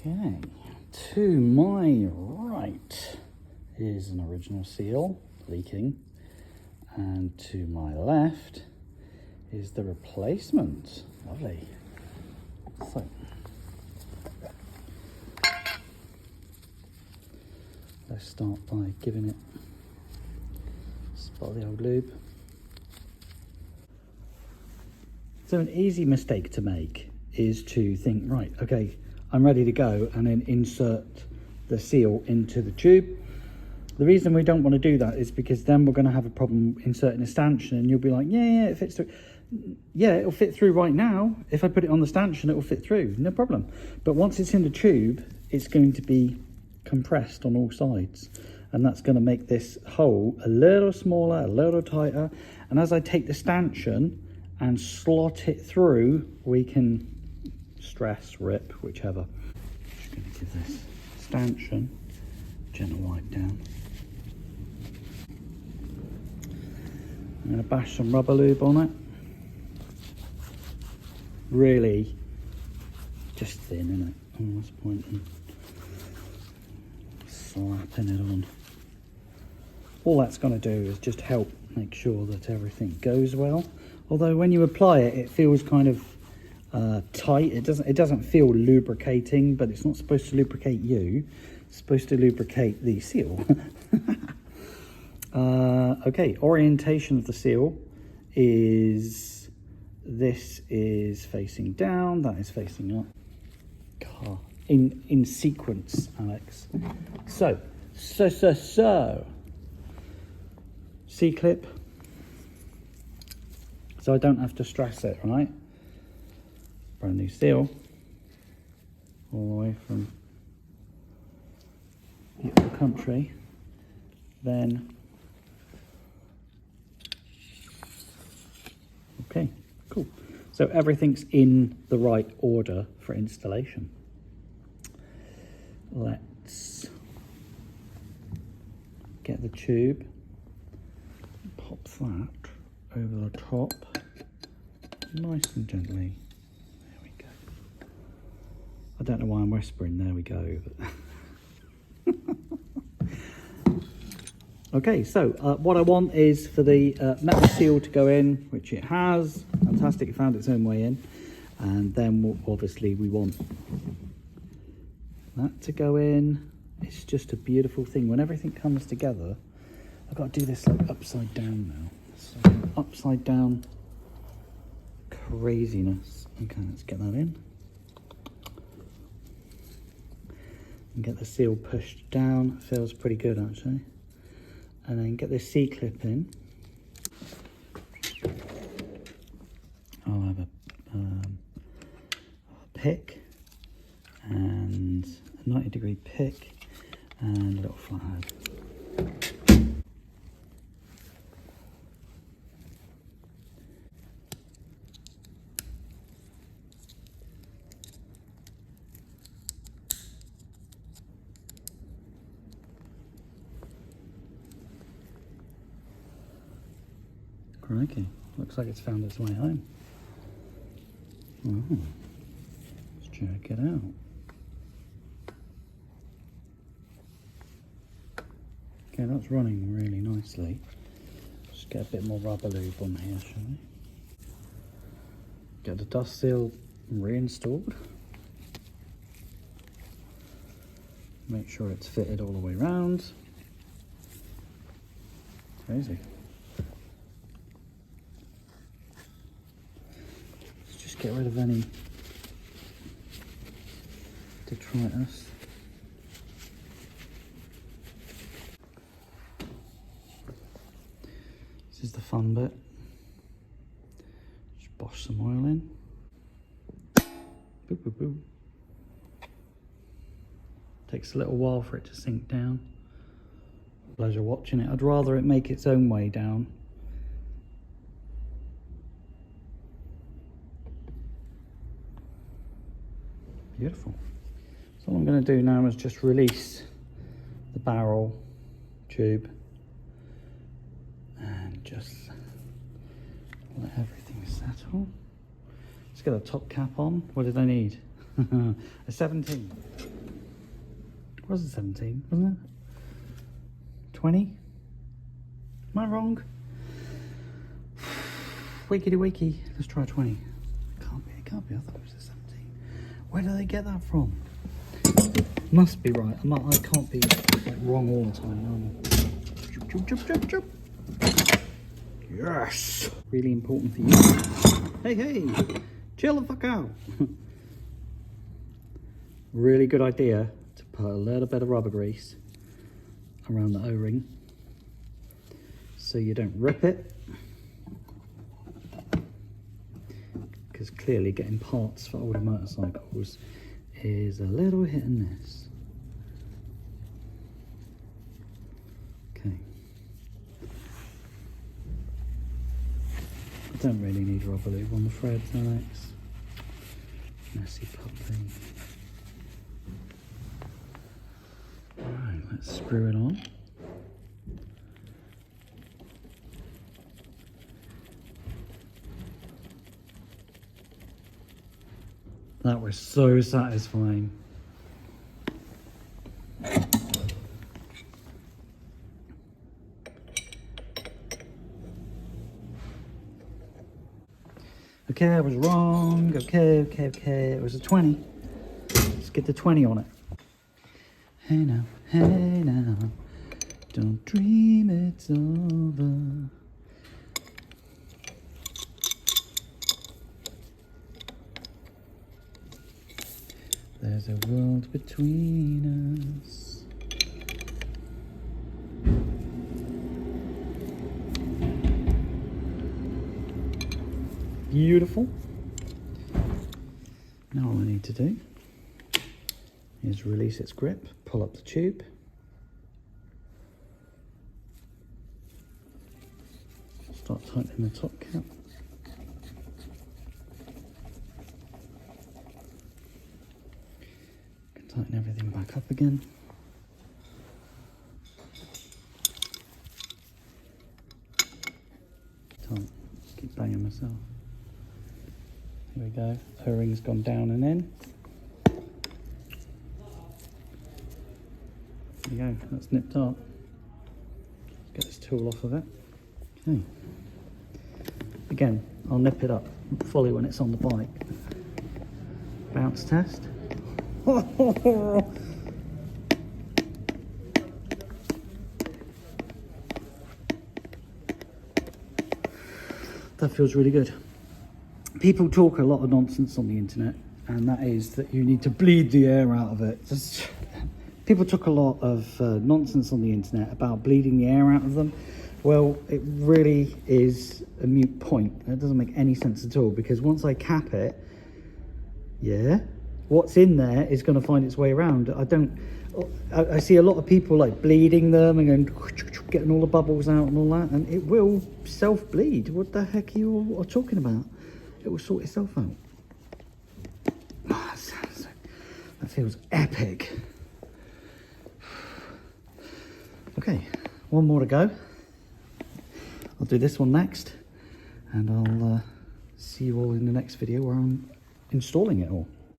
Okay, to my right is an original seal leaking, and to my left is the replacement. Lovely. So, let's start by giving it a spot of the old lube. So an easy mistake to make is to think, right, okay, I'm ready to go, and then insert the seal into the tube. The reason we don't want to do that is because then we're going to have a problem inserting a stanchion, and you'll be like, yeah, it fits through. Yeah, it'll fit through right now. If I put it on the stanchion, it will fit through, no problem. But once it's in the tube, it's going to be compressed on all sides, and that's going to make this hole a little smaller, a little tighter. And as I take the stanchion and slot it through, we can stress, rip, whichever. Just going to give this stanchion a gentle wipe down. I'm going to bash some rubber lube on it. Really just thin, isn't it? Oh, what's the point in slapping it on? All that's going to do is just help make sure that everything goes well. Although when you apply it, it feels kind of tight. It doesn't feel lubricating, but it's not supposed to lubricate you. It's supposed to lubricate the seal. Okay, orientation of the seal is, this is facing down, that is facing up. In sequence, Alex. So C-clip, so I don't have to stress it, right? Brand new seal, all the way from the country. Then, okay, cool. So everything's in the right order for installation. Let's get the tube, pop that over the top, nice and gently. There we go. I don't know why I'm whispering, there we go. But okay, so what I want is for the metal seal to go in, which it has. Fantastic, it found its own way in. And then obviously we want that to go in. It's just a beautiful thing. When everything comes together, I've got to do this like upside down now. So upside down craziness. Okay, let's get that in. And get the seal pushed down. It feels pretty good actually. And then get this C-clip in. I'll have a pick and a 90-degree pick and a little flathead. Crikey, looks like it's found its way home. Oh, let's check it out. Okay, that's running really nicely. Just get a bit more rubber lube on here, shall we? Get the dust seal reinstalled. Make sure it's fitted all the way around. Crazy. Let's just get rid of any detritus. This is the fun bit. Just wash some oil in. Boo, boo, boo. Takes a little while for it to sink down. Pleasure watching it. I'd rather it make its own way down. Beautiful. So what I'm going to do now is just release the barrel tube and just let everything settle. Let's get a top cap on. What did I need? A 17. It was a 17, wasn't it? 20? Am I wrong? Wakey wakey. Let's try 20. It can't be. I thought it was a 17. Where do they get that from? Must be right. I can't be like, wrong all the time. Yes! Really important for you. Hey, chill the fuck out. Really good idea to put a little bit of rubber grease around the O-ring so you don't rip it, because clearly getting parts for older motorcycles is a little hit and miss. Okay. I don't really need rubber lube on the threads, Alex. Messy puppy. Alright, let's screw it on. That was so satisfying. Okay, I was wrong. Okay. It was a 20. Let's get the 20 on it. Hey now, don't dream it's over. There's a world between us. Beautiful. Now all I need to do is release its grip, pull up the tube. Start tightening the top cap. Tighten everything back up again. Can't keep banging myself. Here we go. O-ring's gone down and in. There you go. That's nipped up. Let's get this tool off of it. Okay. Again, I'll nip it up fully when it's on the bike. Bounce test. That feels really good. People talk a lot of nonsense on the internet, and that is that you need to bleed the air out of it. People talk a lot of nonsense on the internet about bleeding the air out of them. Well, it really is a moot point. It doesn't make any sense at all, because once I cap it, yeah, what's in there is going to find its way around. I see a lot of people like bleeding them and going, getting all the bubbles out and all that, and it will self-bleed. What the heck are you all talking about? It will sort itself out. Oh, that feels epic. Okay, one more to go. I'll do this one next, and I'll see you all in the next video where I'm installing it all.